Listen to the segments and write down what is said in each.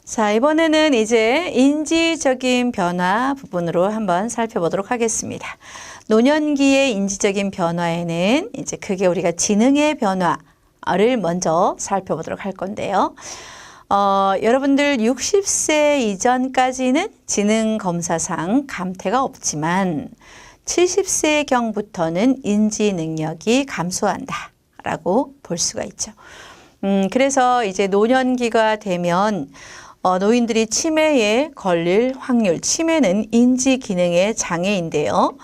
자, 이번에는 이제 인지적인 변화 부분으로 한번 살펴보도록 하겠습니다. 노년기의 인지적인 변화에는 이제 크게 우리가 지능의 변화를 먼저 살펴보도록 할 건데요. 여러분들 60세 이전까지는 지능 검사상 감퇴가 없지만 70세경부터는 인지 능력이 감소한다 라고 볼 수가 있죠. 그래서 이제 노년기가 되면 노인들이 치매에 걸릴 확률, 치매는 인지 기능의 장애인데요.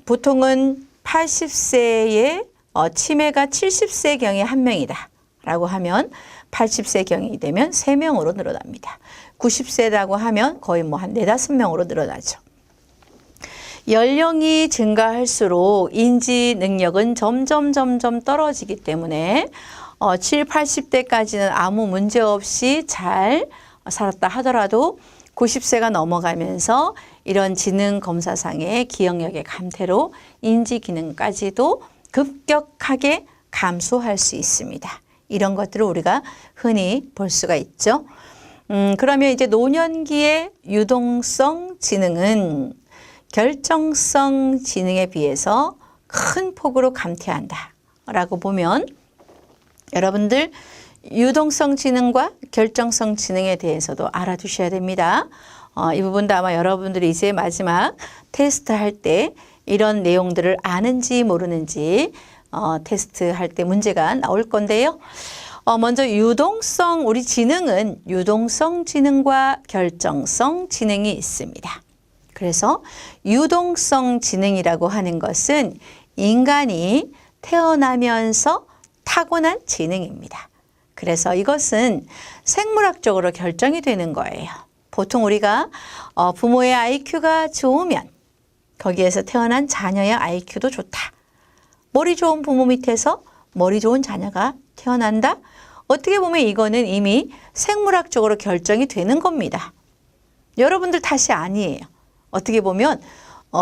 보통은 80세에 치매가 70세경에 1명이다 라고 하면 80세경이 되면 3명으로 늘어납니다. 90세라고 하면 거의 뭐 한 4, 5명으로 늘어나죠. 연령이 증가할수록 인지 능력은 점점 떨어지기 때문에 7, 80대까지는 아무 문제 없이 잘 살았다 하더라도 90세가 넘어가면서 이런 지능 검사상의 기억력의 감퇴로 인지 기능까지도 급격하게 감소할 수 있습니다. 이런 것들을 우리가 흔히 볼 수가 있죠. 그러면 이제 노년기의 유동성 지능은 결정성 지능에 비해서 큰 폭으로 감퇴한다 라고 보면 여러분들 유동성 지능과 결정성 지능에 대해서도 알아두셔야 됩니다. 이 부분도 아마 여러분들이 이제 마지막 테스트 할 때 이런 내용들을 아는지 모르는지 테스트 할 때 문제가 나올 건데요. 먼저 유동성, 우리 지능은 유동성 지능과 결정성 지능이 있습니다. 그래서 유동성 지능이라고 하는 것은 인간이 태어나면서 타고난 지능입니다. 그래서 이것은 생물학적으로 결정이 되는 거예요. 보통 우리가 부모의 IQ가 좋으면 거기에서 태어난 자녀의 IQ도 좋다. 머리 좋은 부모 밑에서 머리 좋은 자녀가 태어난다. 어떻게 보면 이거는 이미 생물학적으로 결정이 되는 겁니다. 여러분들 탓이 아니에요. 어떻게 보면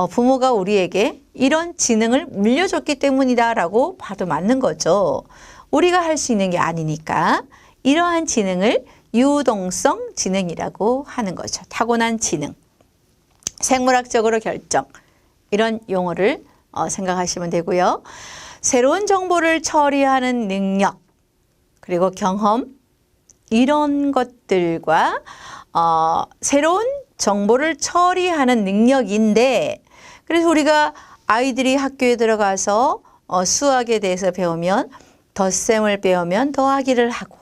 부모가 우리에게 이런 지능을 물려줬기 때문이다라고 봐도 맞는 거죠. 우리가 할 수 있는 게 아니니까 이러한 지능을 유동성 지능이라고 하는 거죠. 타고난 지능, 생물학적으로 결정, 이런 용어를 생각하시면 되고요. 새로운 정보를 처리하는 능력, 그리고 경험, 이런 것들과 새로운 정보를 처리하는 능력인데, 그래서 우리가 아이들이 학교에 들어가서 수학에 대해서 배우면 덧셈을 배우면 더하기를 하고,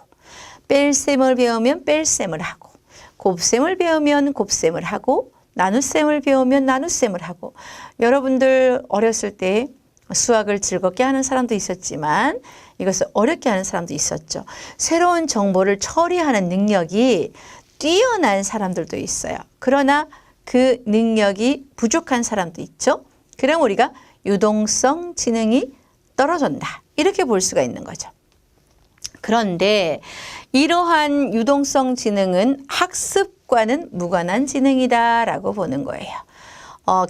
뺄셈을 배우면 뺄셈을 하고, 곱셈을 배우면 곱셈을 하고, 나눗셈을 배우면 나눗셈을 하고, 여러분들 어렸을 때 수학을 즐겁게 하는 사람도 있었지만 이것을 어렵게 하는 사람도 있었죠. 새로운 정보를 처리하는 능력이 뛰어난 사람들도 있어요. 그러나 그 능력이 부족한 사람도 있죠. 그럼 우리가 유동성 지능이 떨어진다, 이렇게 볼 수가 있는 거죠. 그런데 이러한 유동성 지능은 학습과는 무관한 지능이다라고 보는 거예요.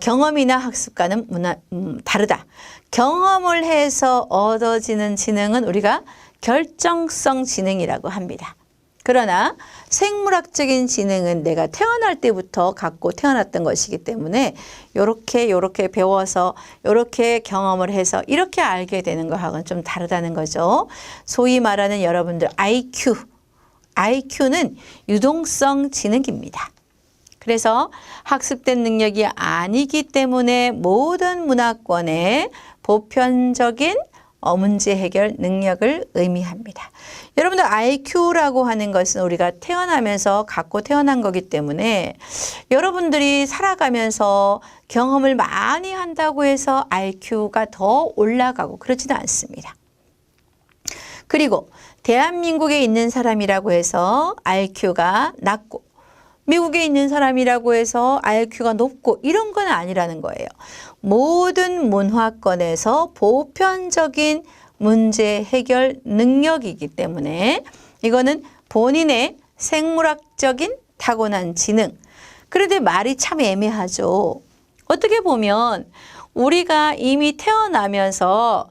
경험이나 학습과는 다르다. 경험을 해서 얻어지는 지능은 우리가 결정성 지능이라고 합니다. 그러나 생물학적인 지능은 내가 태어날 때부터 갖고 태어났던 것이기 때문에 요렇게 배워서 요렇게 경험을 해서 이렇게 알게 되는 거하고는 좀 다르다는 거죠. 소위 말하는 여러분들 IQ는 유동성 지능입니다. 그래서 학습된 능력이 아니기 때문에 모든 문화권의 보편적인 문제 해결 능력을 의미합니다. 여러분들 IQ라고 하는 것은 우리가 태어나면서 갖고 태어난 거기 때문에 여러분들이 살아가면서 경험을 많이 한다고 해서 IQ가 더 올라가고 그렇지는 않습니다. 그리고 대한민국에 있는 사람이라고 해서 IQ가 낮고 미국에 있는 사람이라고 해서 IQ가 높고 이런 건 아니라는 거예요. 모든 문화권에서 보편적인 문제 해결 능력이기 때문에 이거는 본인의 생물학적인 타고난 지능. 그런데 말이 참 애매하죠. 어떻게 보면 우리가 이미 태어나면서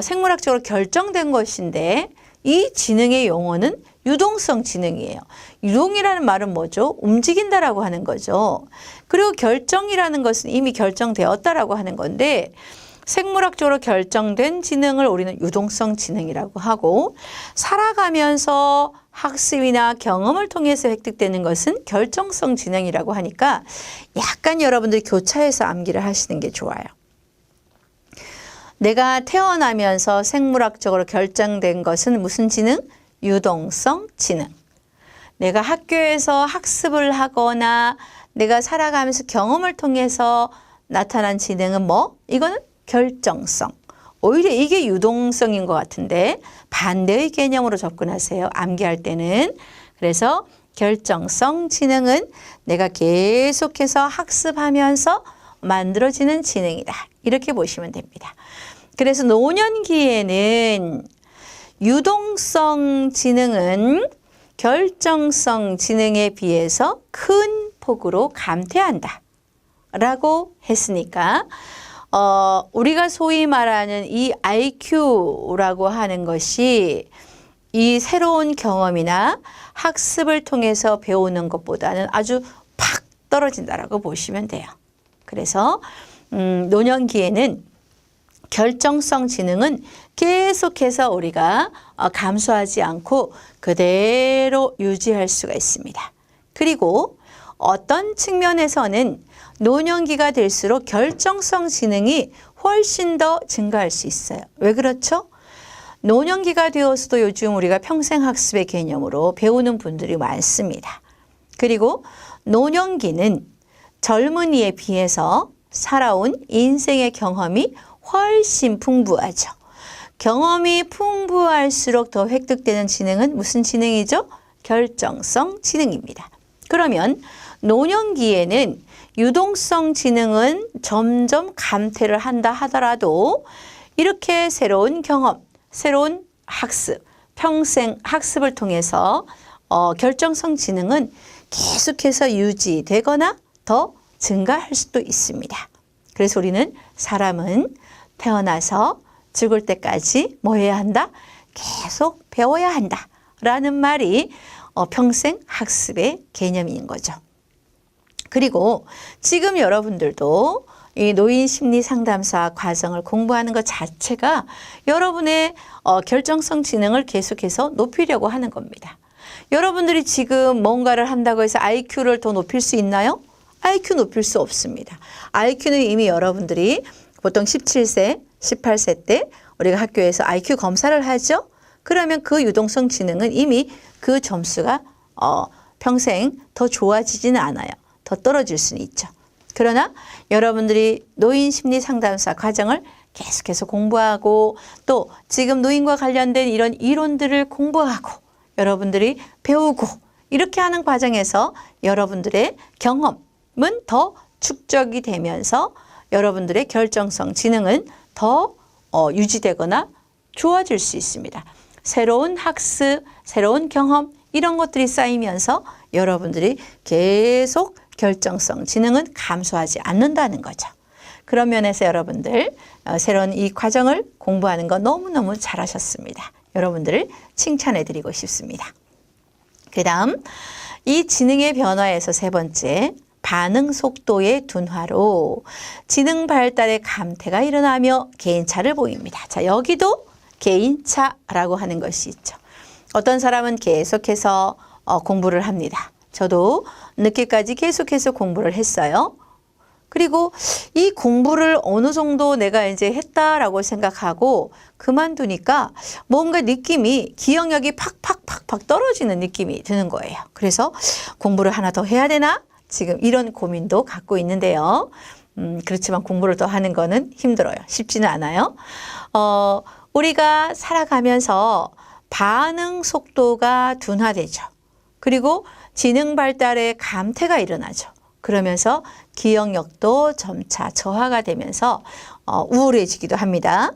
생물학적으로 결정된 것인데 이 지능의 용어는 유동성 지능이에요. 유동이라는 말은 뭐죠? 움직인다라고 하는 거죠. 그리고 결정이라는 것은 이미 결정되었다라고 하는 건데 생물학적으로 결정된 지능을 우리는 유동성 지능이라고 하고 살아가면서 학습이나 경험을 통해서 획득되는 것은 결정성 지능이라고 하니까 약간 여러분들이 교차해서 암기를 하시는 게 좋아요. 내가 태어나면서 생물학적으로 결정된 것은 무슨 지능? 유동성 지능. 내가 학교에서 학습을 하거나 내가 살아가면서 경험을 통해서 나타난 지능은 뭐? 이거는 결정성. 오히려 이게 유동성인 것 같은데 반대의 개념으로 접근하세요. 암기할 때는. 그래서 결정성 지능은 내가 계속해서 학습하면서 만들어지는 지능이다. 이렇게 보시면 됩니다. 그래서 노년기에는 유동성 지능은 결정성 지능에 비해서 큰 폭으로 감퇴한다 라고 했으니까 우리가 소위 말하는 이 IQ라고 하는 것이 이 새로운 경험이나 학습을 통해서 배우는 것보다는 아주 팍 떨어진다라고 보시면 돼요. 그래서 노년기에는 결정성 지능은 계속해서 우리가 감소하지 않고 그대로 유지할 수가 있습니다. 그리고 어떤 측면에서는 노년기가 될수록 결정성 지능이 훨씬 더 증가할 수 있어요. 왜 그렇죠? 노년기가 되어서도 요즘 우리가 평생학습의 개념으로 배우는 분들이 많습니다. 그리고 노년기는 젊은이에 비해서 살아온 인생의 경험이 훨씬 풍부하죠. 경험이 풍부할수록 더 획득되는 지능은 무슨 지능이죠? 결정성 지능입니다. 그러면 노년기에는 유동성 지능은 점점 감퇴를 한다 하더라도 이렇게 새로운 경험, 새로운 학습, 평생 학습을 통해서 결정성 지능은 계속해서 유지되거나 더 증가할 수도 있습니다. 그래서 우리는 사람은 태어나서 죽을 때까지 뭐 해야 한다? 계속 배워야 한다 라는 말이 평생 학습의 개념인 거죠. 그리고 지금 여러분들도 이 노인 심리 상담사 과정을 공부하는 것 자체가 여러분의 결정성 지능을 계속해서 높이려고 하는 겁니다. 여러분들이 지금 뭔가를 한다고 해서 IQ를 더 높일 수 있나요? IQ 높일 수 없습니다. IQ는 이미 여러분들이 보통 17세, 18세 때 우리가 학교에서 IQ 검사를 하죠. 그러면 그 유동성 지능은 이미 그 점수가 평생 더 좋아지지는 않아요. 더 떨어질 수는 있죠. 그러나 여러분들이 노인 심리 상담사 과정을 계속해서 공부하고 또 지금 노인과 관련된 이런 이론들을 공부하고 여러분들이 배우고 이렇게 하는 과정에서 여러분들의 경험은 더 축적이 되면서 여러분들의 결정성 지능은 더 유지되거나 좋아질 수 있습니다. 새로운 학습, 새로운 경험 이런 것들이 쌓이면서 여러분들이 계속 결정성 지능은 감소하지 않는다는 거죠. 그런 면에서 여러분들 새로운 이 과정을 공부하는 거 너무너무 잘하셨습니다. 여러분들을 칭찬해 드리고 싶습니다. 그 다음 이 지능의 변화에서 세 번째 반응 속도의 둔화로 지능 발달의 감퇴가 일어나며 개인차를 보입니다. 자, 여기도 개인차라고 하는 것이 있죠. 어떤 사람은 계속해서 공부를 합니다. 저도 늦게까지 계속해서 공부를 했어요. 그리고 이 공부를 어느 정도 내가 이제 했다라고 생각하고 그만두니까 뭔가 느낌이 기억력이 팍팍팍팍 떨어지는 느낌이 드는 거예요. 그래서 공부를 하나 더 해야 되나? 지금 이런 고민도 갖고 있는데요. 그렇지만 공부를 더 하는 거는 힘들어요. 쉽지는 않아요. 우리가 살아가면서 반응 속도가 둔화되죠. 그리고 지능 발달의 감퇴가 일어나죠. 그러면서 기억력도 점차 저하가 되면서 우울해지기도 합니다.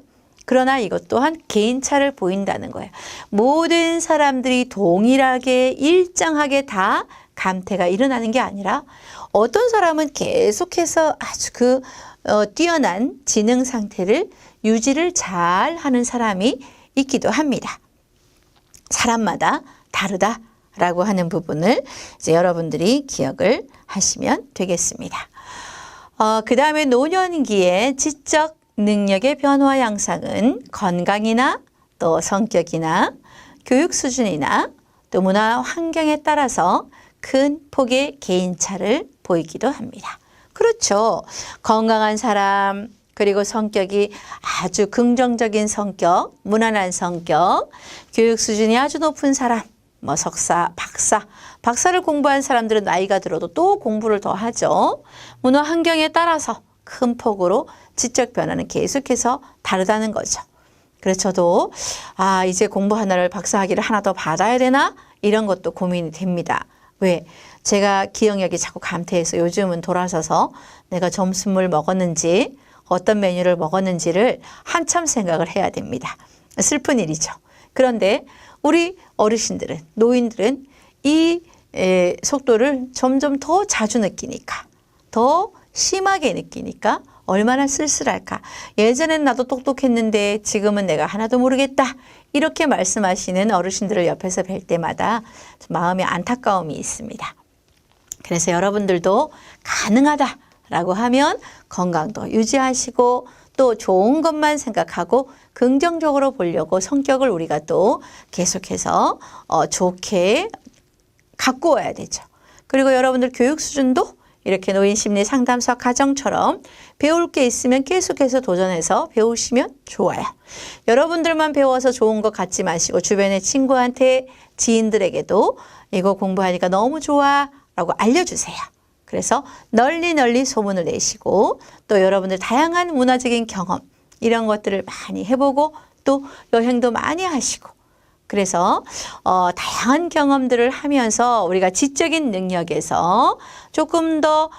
그러나 이것 또한 개인차를 보인다는 거예요. 모든 사람들이 동일하게 일정하게 다 감퇴가 일어나는 게 아니라 어떤 사람은 계속해서 아주 뛰어난 지능 상태를 유지를 잘 하는 사람이 있기도 합니다. 사람마다 다르다라고 하는 부분을 이제 여러분들이 기억을 하시면 되겠습니다. 그 다음에 노년기의 지적 능력의 변화 양상은 건강이나 또 성격이나 교육 수준이나 또 문화 환경에 따라서 큰 폭의 개인차를 보이기도 합니다. 그렇죠. 건강한 사람, 그리고 성격이 아주 긍정적인 성격, 무난한 성격, 교육 수준이 아주 높은 사람, 뭐 석사, 박사를 공부한 사람들은 나이가 들어도 또 공부를 더 하죠. 문화 환경에 따라서 큰 폭으로 지적 변화는 계속해서 다르다는 거죠. 그래서 저도 이제 공부 하나를 박사 학위를 하나 더 받아야 되나? 이런 것도 고민이 됩니다. 왜? 제가 기억력이 자꾸 감퇴해서 요즘은 돌아서서 내가 점심을 먹었는지 어떤 메뉴를 먹었는지를 한참 생각을 해야 됩니다. 슬픈 일이죠. 그런데 우리 어르신들은, 노인들은 이 속도를 점점 더 자주 느끼니까, 더 심하게 느끼니까 얼마나 쓸쓸할까. 예전엔 나도 똑똑했는데 지금은 내가 하나도 모르겠다. 이렇게 말씀하시는 어르신들을 옆에서 뵐 때마다 마음에 안타까움이 있습니다. 그래서 여러분들도 가능하다라고 하면 건강도 유지하시고 또 좋은 것만 생각하고 긍정적으로 보려고 성격을 우리가 또 계속해서 좋게 갖고 와야 되죠. 그리고 여러분들 교육 수준도 이렇게 노인심리상담소 가정처럼 배울 게 있으면 계속해서 도전해서 배우시면 좋아요. 여러분들만 배워서 좋은 것 갖지 마시고 주변의 친구한테, 지인들에게도 이거 공부하니까 너무 좋아 라고 알려주세요. 그래서 널리 소문을 내시고 또 여러분들 다양한 문화적인 경험 이런 것들을 많이 해보고 또 여행도 많이 하시고 그래서 다양한 경험들을 하면서 우리가 지적인 능력에서 조금 더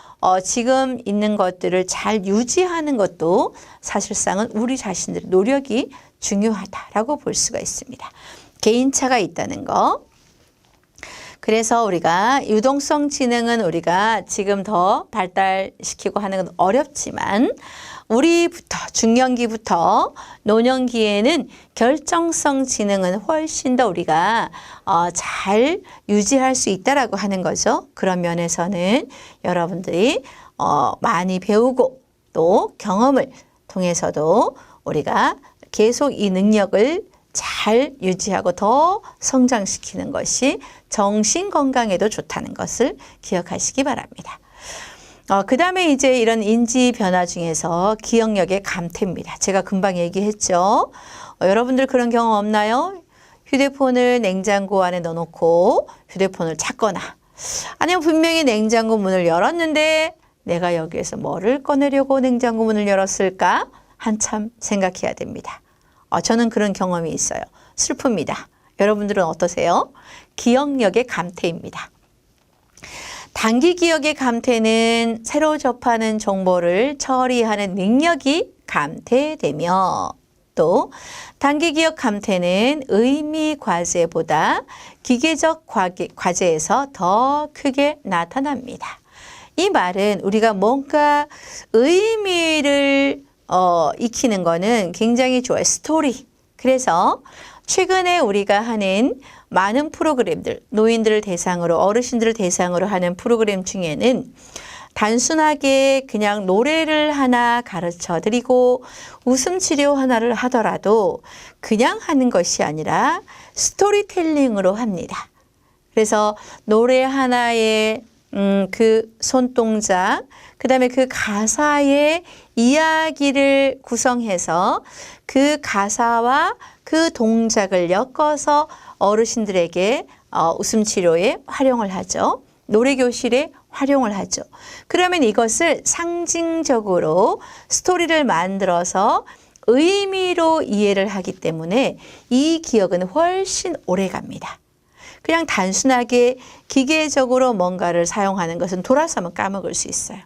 지금 있는 것들을 잘 유지하는 것도 사실상은 우리 자신들의 노력이 중요하다라고 볼 수가 있습니다. 개인차가 있다는 거. 그래서 우리가 유동성 지능은 우리가 지금 더 발달시키고 하는 건 어렵지만 우리부터 중년기부터 노년기에는 결정성 지능은 훨씬 더 우리가 잘 유지할 수 있다라고 하는 거죠. 그런 면에서는 여러분들이 많이 배우고 또 경험을 통해서도 우리가 계속 이 능력을 잘 유지하고 더 성장시키는 것이 정신 건강에도 좋다는 것을 기억하시기 바랍니다. 그 다음에 이제 이런 인지 변화 중에서 기억력의 감퇴입니다. 제가 금방 얘기했죠. 여러분들 그런 경험 없나요? 휴대폰을 냉장고 안에 넣어놓고 휴대폰을 찾거나 아니면 분명히 냉장고 문을 열었는데 내가 여기에서 뭐를 꺼내려고 냉장고 문을 열었을까? 한참 생각해야 됩니다. 저는 그런 경험이 있어요. 슬픕니다. 여러분들은 어떠세요? 기억력의 감퇴입니다. 단기 기억의 감퇴는 새로 접하는 정보를 처리하는 능력이 감퇴되며 또 단기 기억 감퇴는 의미 과제보다 기계적 과제에서 더 크게 나타납니다. 이 말은 우리가 뭔가 의미를 익히는 거는 굉장히 좋아요. 스토리. 그래서 최근에 우리가 하는 많은 프로그램들, 노인들을 대상으로, 어르신들을 대상으로 하는 프로그램 중에는 단순하게 그냥 노래를 하나 가르쳐 드리고 웃음 치료 하나를 하더라도 그냥 하는 것이 아니라 스토리텔링으로 합니다. 그래서 노래 하나에 그 손동작, 그 다음에 그 가사의 이야기를 구성해서 그 가사와 그 동작을 엮어서 어르신들에게 웃음 치료에 활용을 하죠. 노래교실에 활용을 하죠. 그러면 이것을 상징적으로 스토리를 만들어서 의미로 이해를 하기 때문에 이 기억은 훨씬 오래 갑니다. 그냥 단순하게 기계적으로 뭔가를 사용하는 것은 돌아서면 까먹을 수 있어요.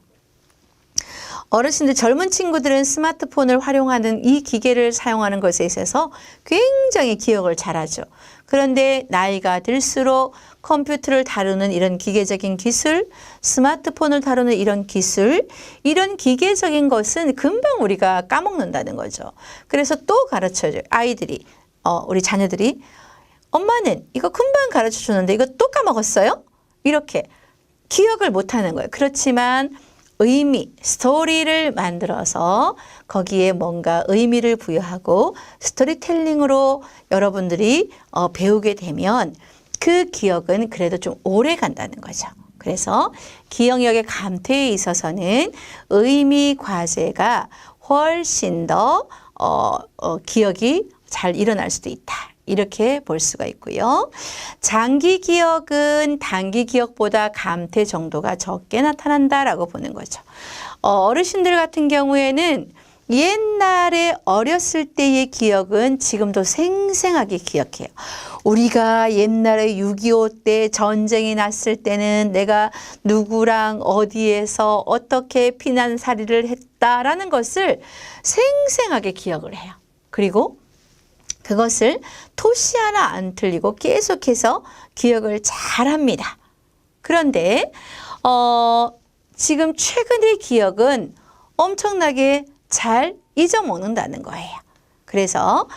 어르신들, 젊은 친구들은 스마트폰을 활용하는 이 기계를 사용하는 것에 있어서 굉장히 기억을 잘하죠. 그런데 나이가 들수록 컴퓨터를 다루는 이런 기계적인 기술, 스마트폰을 다루는 이런 기술, 이런 기계적인 것은 금방 우리가 까먹는다는 거죠. 그래서 또 가르쳐줘요. 아이들이, 우리 자녀들이 엄마는 이거 금방 가르쳐 줬는데 이거 또 까먹었어요? 이렇게 기억을 못하는 거예요. 그렇지만 의미, 스토리를 만들어서 거기에 뭔가 의미를 부여하고 스토리텔링으로 여러분들이 배우게 되면 그 기억은 그래도 좀 오래 간다는 거죠. 그래서 기억력의 감퇴에 있어서는 의미 과제가 훨씬 더 기억이 잘 일어날 수도 있다. 이렇게 볼 수가 있고요. 장기 기억은 단기 기억보다 감퇴 정도가 적게 나타난다라고 보는 거죠. 어르신들 같은 경우에는 옛날에 어렸을 때의 기억은 지금도 생생하게 기억해요. 우리가 옛날에 6.25 때 전쟁이 났을 때는 내가 누구랑 어디에서 어떻게 피난살이를 했다라는 것을 생생하게 기억을 해요. 그리고 그것을 토시 하나 안 틀리고 계속해서 기억을 잘합니다. 그런데 지금 최근의 기억은 엄청나게 잘 잊어먹는다는 거예요. 그래서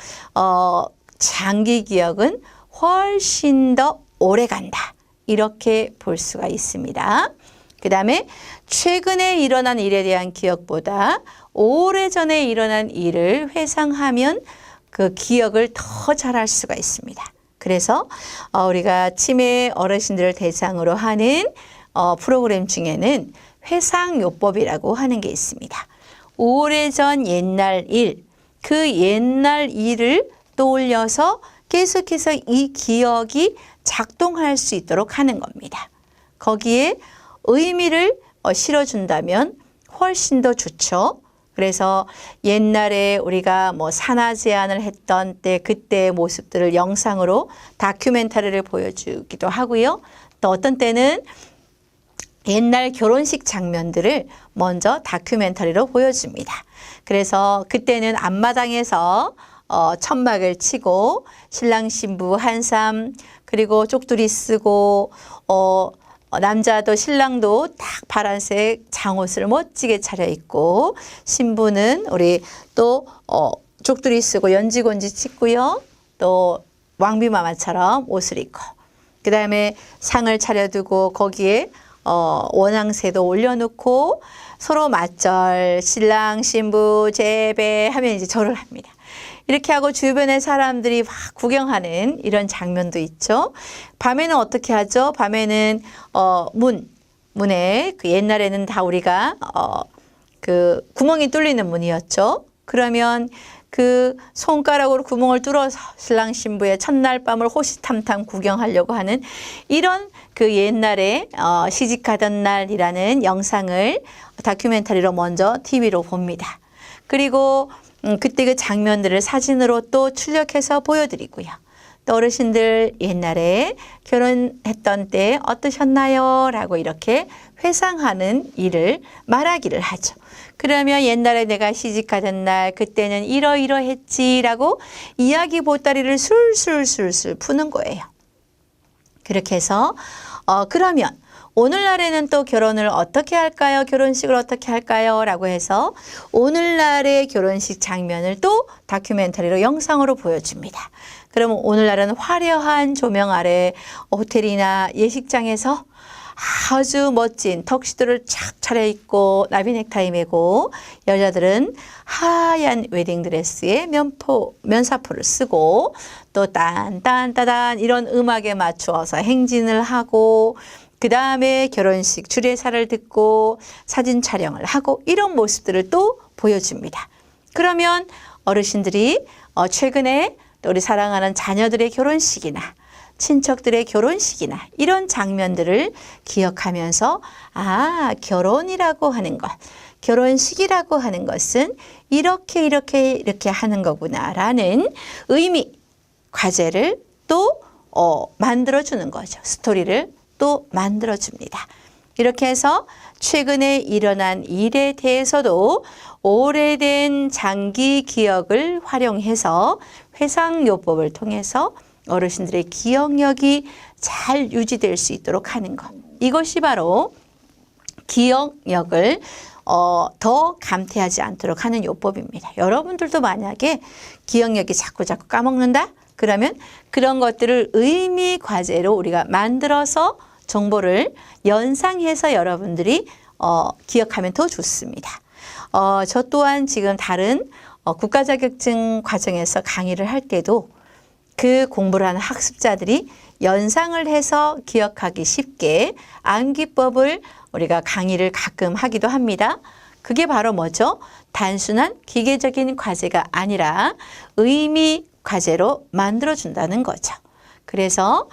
장기 기억은 훨씬 더 오래 간다. 이렇게 볼 수가 있습니다. 그 다음에 최근에 일어난 일에 대한 기억보다 오래전에 일어난 일을 회상하면 그 기억을 더 잘할 수가 있습니다. 그래서 우리가 치매 어르신들을 대상으로 하는 프로그램 중에는 회상요법이라고 하는 게 있습니다. 오래전 옛날 일, 그 옛날 일을 떠올려서 계속해서 이 기억이 작동할 수 있도록 하는 겁니다. 거기에 의미를 실어준다면 훨씬 더 좋죠. 그래서 옛날에 우리가 뭐 산하 제한을 했던 때 그때의 모습들을 영상으로 다큐멘터리를 보여주기도 하고요. 또 어떤 때는 옛날 결혼식 장면들을 먼저 다큐멘터리로 보여줍니다. 그래서 그때는 앞마당에서 천막을 치고 신랑 신부 한삼 그리고 쪽두리 쓰고 남자도 신랑도 딱 파란색 장옷을 멋지게 차려입고 신부는 우리 또 쪽두리 쓰고 연지곤지 찍고요. 또 왕비마마처럼 옷을 입고 그 다음에 상을 차려두고 거기에 원앙새도 올려놓고 서로 맞절 신랑 신부 재배하면 이제 절을 합니다. 이렇게 하고 주변의 사람들이 막 구경하는 이런 장면도 있죠. 밤에는 어떻게 하죠? 밤에는 문에 그 옛날에는 다 우리가 그 구멍이 뚫리는 문이었죠. 그러면 그 손가락으로 구멍을 뚫어서 신랑 신부의 첫날 밤을 호시탐탐 구경하려고 하는 이런 그 옛날에 시집가던 날이라는 영상을 다큐멘터리로 먼저 TV로 봅니다. 그리고 그때 그 장면들을 사진으로 또 출력해서 보여드리고요. 또 어르신들 옛날에 결혼했던 때 어떠셨나요? 라고 이렇게 회상하는 일을 말하기를 하죠. 그러면 옛날에 내가 시집가던 날 그때는 이러이러했지 라고 이야기 보따리를 술술술술 푸는 거예요. 그렇게 해서 그러면 오늘날에는 또 결혼을 어떻게 할까요? 결혼식을 어떻게 할까요? 라고 해서 오늘날의 결혼식 장면을 또 다큐멘터리로 영상으로 보여줍니다. 그러면 오늘날은 화려한 조명 아래 호텔이나 예식장에서 아주 멋진 턱시도를 착 차려입고 나비 넥타이 메고 여자들은 하얀 웨딩드레스에 면사포를 쓰고 또 딴딴따단 이런 음악에 맞추어서 행진을 하고 그 다음에 결혼식 주례사를 듣고 사진 촬영을 하고 이런 모습들을 또 보여줍니다. 그러면 어르신들이 최근에 또 우리 사랑하는 자녀들의 결혼식이나 친척들의 결혼식이나 이런 장면들을 기억하면서 결혼이라고 하는 것, 결혼식이라고 하는 것은 이렇게 하는 거구나라는 의미, 과제를 또 만들어주는 거죠. 스토리를 또 만들어줍니다. 이렇게 해서 최근에 일어난 일에 대해서도 오래된 장기 기억을 활용해서 회상요법을 통해서 어르신들의 기억력이 잘 유지될 수 있도록 하는 것. 이것이 바로 기억력을 더 감퇴하지 않도록 하는 요법입니다. 여러분들도 만약에 기억력이 자꾸 까먹는다? 그러면 그런 것들을 의미 과제로 우리가 만들어서 정보를 연상해서 여러분들이 기억하면 더 좋습니다. 저 또한 지금 다른 국가 자격증 과정에서 강의를 할 때도 그 공부를 하는 학습자들이 연상을 해서 기억하기 쉽게 암기법을 우리가 강의를 가끔 하기도 합니다. 그게 바로 뭐죠? 단순한 기계적인 과제가 아니라 의미 과제로 만들어준다는 거죠. 그래서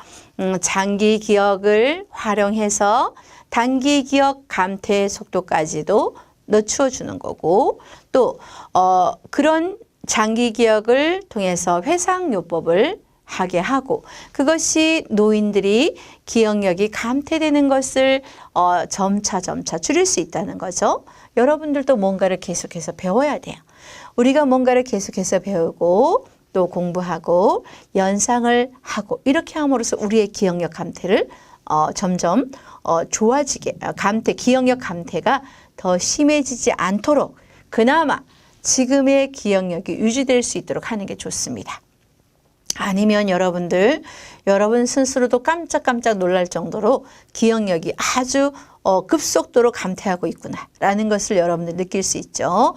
장기 기억을 활용해서 단기 기억 감퇴 속도까지도 늦추어 주는 거고, 또 그런 장기 기억을 통해서 회상요법을 하게 하고, 그것이 노인들이 기억력이 감퇴되는 것을 점차 줄일 수 있다는 거죠. 여러분들도 뭔가를 계속해서 배워야 돼요. 우리가 뭔가를 계속해서 배우고 또 공부하고 연상을 하고 이렇게 함으로써 우리의 기억력 감퇴를 점점 좋아지게, 기억력 감퇴가 더 심해지지 않도록 그나마 지금의 기억력이 유지될 수 있도록 하는 게 좋습니다. 아니면 여러분 스스로도 깜짝깜짝 놀랄 정도로 기억력이 아주 급속도로 감퇴하고 있구나라는 것을 여러분들 느낄 수 있죠.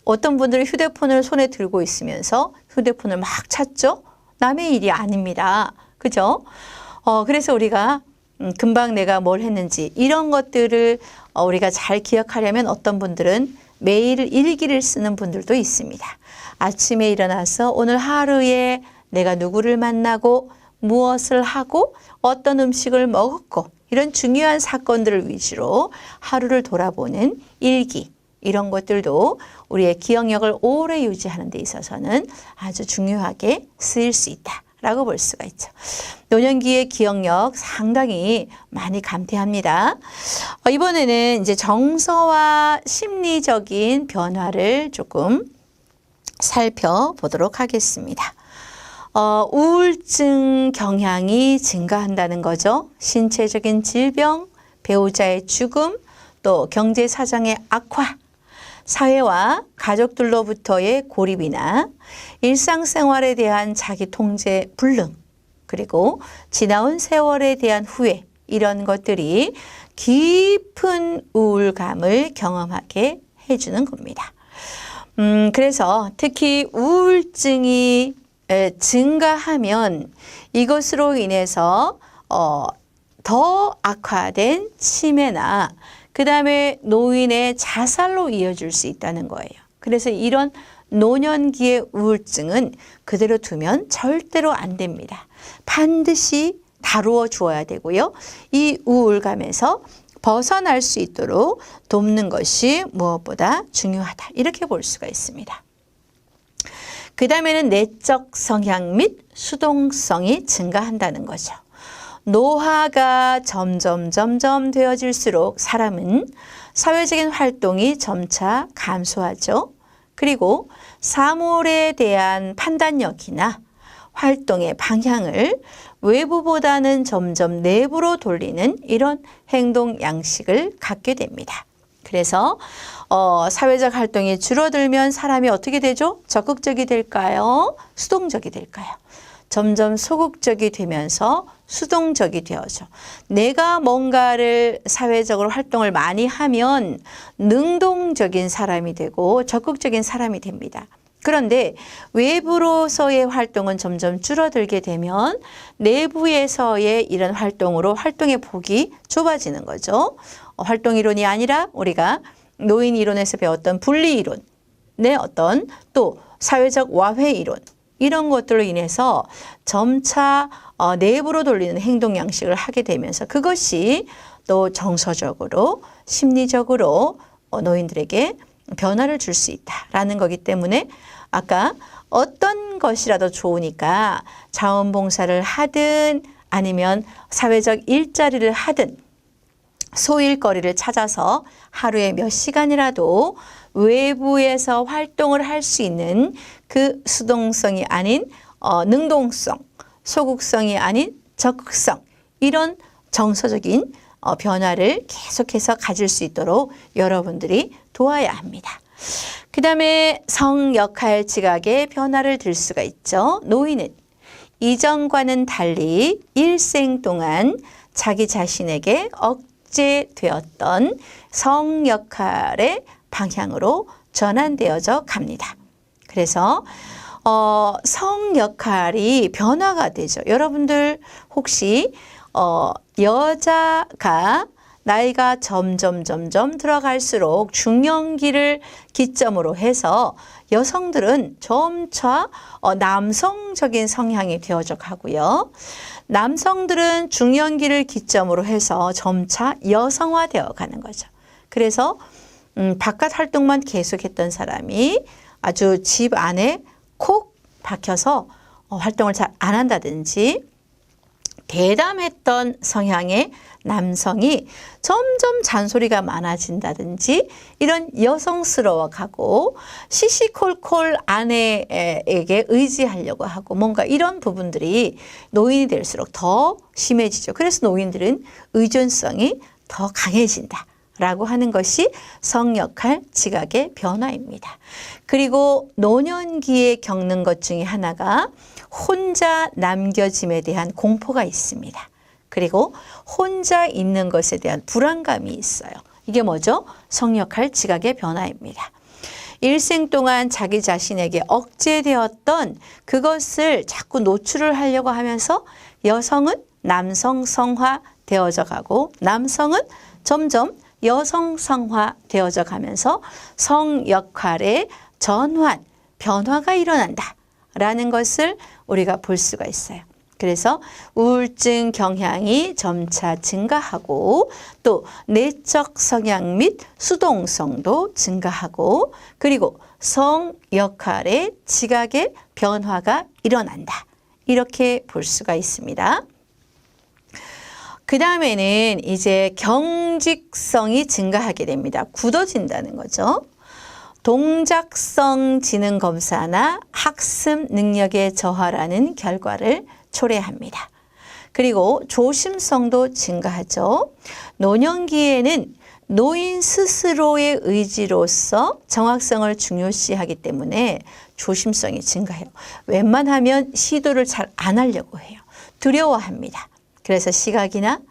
어떤 분들은 휴대폰을 손에 들고 있으면서 휴대폰을 막 찾죠. 남의 일이 아닙니다. 그죠? 그래서 우리가 금방 내가 뭘 했는지 이런 것들을 우리가 잘 기억하려면 어떤 분들은 매일 일기를 쓰는 분들도 있습니다. 아침에 일어나서 오늘 하루에 내가 누구를 만나고 무엇을 하고 어떤 음식을 먹었고 이런 중요한 사건들을 위주로 하루를 돌아보는 일기, 이런 것들도 우리의 기억력을 오래 유지하는 데 있어서는 아주 중요하게 쓰일 수 있다라고 볼 수가 있죠. 노년기의 기억력 상당히 많이 감퇴합니다. 이번에는 이제 정서와 심리적인 변화를 조금 살펴보도록 하겠습니다. 우울증 경향이 증가한다는 거죠. 신체적인 질병, 배우자의 죽음, 또 경제 사정의 악화, 사회와 가족들로부터의 고립이나 일상생활에 대한 자기 통제 불능, 그리고 지나온 세월에 대한 후회, 이런 것들이 깊은 우울감을 경험하게 해주는 겁니다. 그래서 특히 우울증이 증가하면 이것으로 인해서 더 악화된 치매나 그 다음에 노인의 자살로 이어질 수 있다는 거예요. 그래서 이런 노년기의 우울증은 그대로 두면 절대로 안 됩니다. 반드시 다루어 주어야 되고요. 이 우울감에서 벗어날 수 있도록 돕는 것이 무엇보다 중요하다. 이렇게 볼 수가 있습니다. 그 다음에는 내적 성향 및 수동성이 증가한다는 거죠. 노화가 점점 되어질수록 사람은 사회적인 활동이 점차 감소하죠. 그리고 사물에 대한 판단력이나 활동의 방향을 외부보다는 점점 내부로 돌리는 이런 행동 양식을 갖게 됩니다. 그래서 사회적 활동이 줄어들면 사람이 어떻게 되죠? 적극적이 될까요? 수동적이 될까요? 점점 소극적이 되면서 수동적이 되어져. 내가 뭔가를 사회적으로 활동을 많이 하면 능동적인 사람이 되고 적극적인 사람이 됩니다. 그런데 외부로서의 활동은 점점 줄어들게 되면 내부에서의 이런 활동으로 활동의 폭이 좁아지는 거죠. 활동 이론이 아니라 우리가 노인 이론에서 배웠던 분리 이론의 어떤 또 사회적 와해 이론, 이런 것들로 인해서 점차 내부로 돌리는 행동 양식을 하게 되면서 그것이 또 정서적으로 심리적으로 노인들에게 변화를 줄 수 있다라는 거기 때문에 아까 어떤 것이라도 좋으니까 자원봉사를 하든 아니면 사회적 일자리를 하든 소일거리를 찾아서 하루에 몇 시간이라도 외부에서 활동을 할 수 있는 그 수동성이 아닌 능동성, 소극성이 아닌 적극성, 이런 정서적인 변화를 계속해서 가질 수 있도록 여러분들이 도와야 합니다. 그 다음에 성 역할 지각의 변화를 들 수가 있죠. 노인은 이전과는 달리 일생 동안 자기 자신에게 억제되었던 성 역할의 방향으로 전환되어져 갑니다. 그래서 성 역할이 변화가 되죠. 여러분들 혹시 여자가 나이가 점점 들어갈수록 중년기를 기점으로 해서 여성들은 점차 남성적인 성향이 되어져 가고요. 남성들은 중년기를 기점으로 해서 점차 여성화되어 가는 거죠. 그래서 바깥 활동만 계속했던 사람이 아주 집 안에 콕 박혀서 활동을 잘 안 한다든지, 대담했던 성향의 남성이 점점 잔소리가 많아진다든지, 이런 여성스러워가고 시시콜콜 아내에게 의지하려고 하고 뭔가 이런 부분들이 노인이 될수록 더 심해지죠. 그래서 노인들은 의존성이 더 강해진다 라고 하는 것이 성역할 지각의 변화입니다. 그리고 노년기에 겪는 것 중에 하나가 혼자 남겨짐에 대한 공포가 있습니다. 그리고 혼자 있는 것에 대한 불안감이 있어요. 이게 뭐죠? 성역할 지각의 변화입니다. 일생 동안 자기 자신에게 억제되었던 그것을 자꾸 노출을 하려고 하면서 여성은 남성성화 되어져 가고 남성은 점점 여성성화 되어져 가면서 성 역할의 전환, 변화가 일어난다 라는 것을 우리가 볼 수가 있어요. 그래서 우울증 경향이 점차 증가하고 또 내적 성향 및 수동성도 증가하고 그리고 성 역할의 지각의 변화가 일어난다. 이렇게 볼 수가 있습니다. 그 다음에는 이제 경직성이 증가하게 됩니다. 굳어진다는 거죠. 동작성 지능 검사나 학습 능력의 저하라는 결과를 초래합니다. 그리고 조심성도 증가하죠. 노년기에는 노인 스스로의 의지로서 정확성을 중요시하기 때문에 조심성이 증가해요. 웬만하면 시도를 잘 안 하려고 해요. 두려워합니다. 그래서 시각이나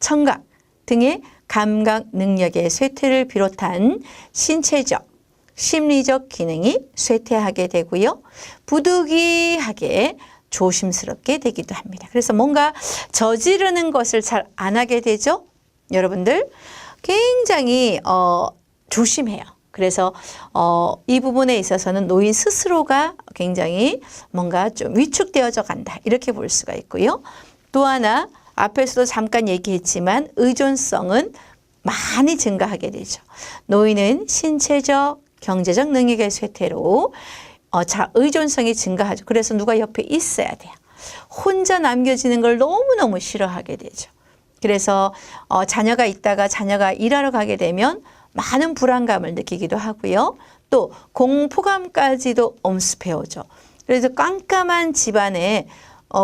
청각 등의 감각 능력의 쇠퇴를 비롯한 신체적, 심리적 기능이 쇠퇴하게 되고요. 부득이하게 조심스럽게 되기도 합니다. 그래서 뭔가 저지르는 것을 잘 안 하게 되죠. 여러분들 굉장히 조심해요. 그래서 이 부분에 있어서는 노인 스스로가 굉장히 뭔가 좀 위축되어져 간다. 이렇게 볼 수가 있고요. 또 하나 앞에서도 잠깐 얘기했지만 의존성은 많이 증가하게 되죠. 노인은 신체적, 경제적 능력의 쇠퇴로 의존성이 증가하죠. 그래서 누가 옆에 있어야 돼요. 혼자 남겨지는 걸 너무너무 싫어하게 되죠. 그래서 자녀가 있다가 자녀가 일하러 가게 되면 많은 불안감을 느끼기도 하고요. 또 공포감까지도 엄습해 오죠. 그래서 깜깜한 집안에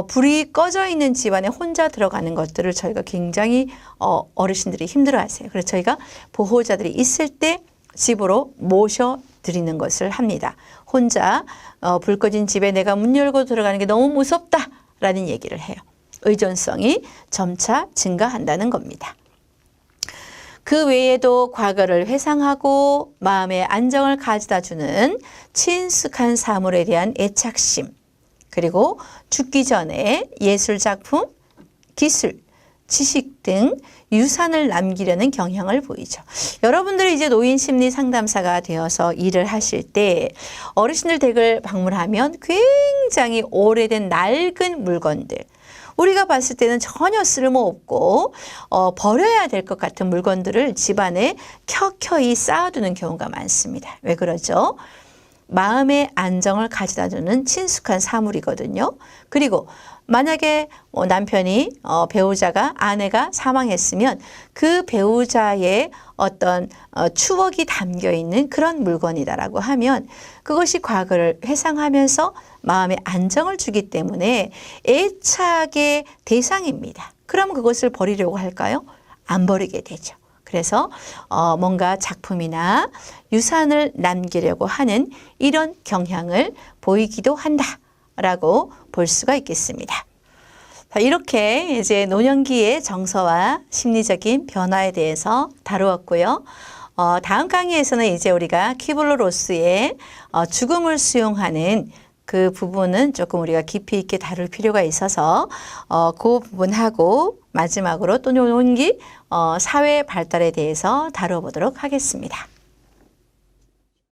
불이 꺼져 있는 집안에 혼자 들어가는 것들을 저희가 굉장히 어르신들이 힘들어하세요. 그래서 저희가 보호자들이 있을 때 집으로 모셔드리는 것을 합니다. 혼자 불 꺼진 집에 내가 문 열고 들어가는 게 너무 무섭다라는 얘기를 해요. 의존성이 점차 증가한다는 겁니다. 그 외에도 과거를 회상하고 마음의 안정을 가져다 주는 친숙한 사물에 대한 애착심, 그리고 죽기 전에 예술작품, 기술, 지식 등 유산을 남기려는 경향을 보이죠. 여러분들이 이제 노인 심리 상담사가 되어서 일을 하실 때 어르신들 댁을 방문하면 굉장히 오래된 낡은 물건들, 우리가 봤을 때는 전혀 쓸모없고 버려야 될 것 같은 물건들을 집안에 켜켜이 쌓아두는 경우가 많습니다. 왜 그러죠? 마음의 안정을 가져다 주는 친숙한 사물이거든요. 그리고 만약에 남편이 배우자가 아내가 사망했으면 그 배우자의 어떤 추억이 담겨 있는 그런 물건이다라고 하면 그것이 과거를 회상하면서 마음의 안정을 주기 때문에 애착의 대상입니다. 그럼 그것을 버리려고 할까요? 안 버리게 되죠. 그래서 뭔가 작품이나 유산을 남기려고 하는 이런 경향을 보이기도 한다 라고 볼 수가 있겠습니다. 이렇게 이제 노년기의 정서와 심리적인 변화에 대해서 다루었고요. 다음 강의에서는 이제 우리가 키블러-로스의 죽음을 수용하는 그 부분은 조금 우리가 깊이 있게 다룰 필요가 있어서 그 부분하고 마지막으로 또 노년기 사회 발달에 대해서 다뤄보도록 하겠습니다.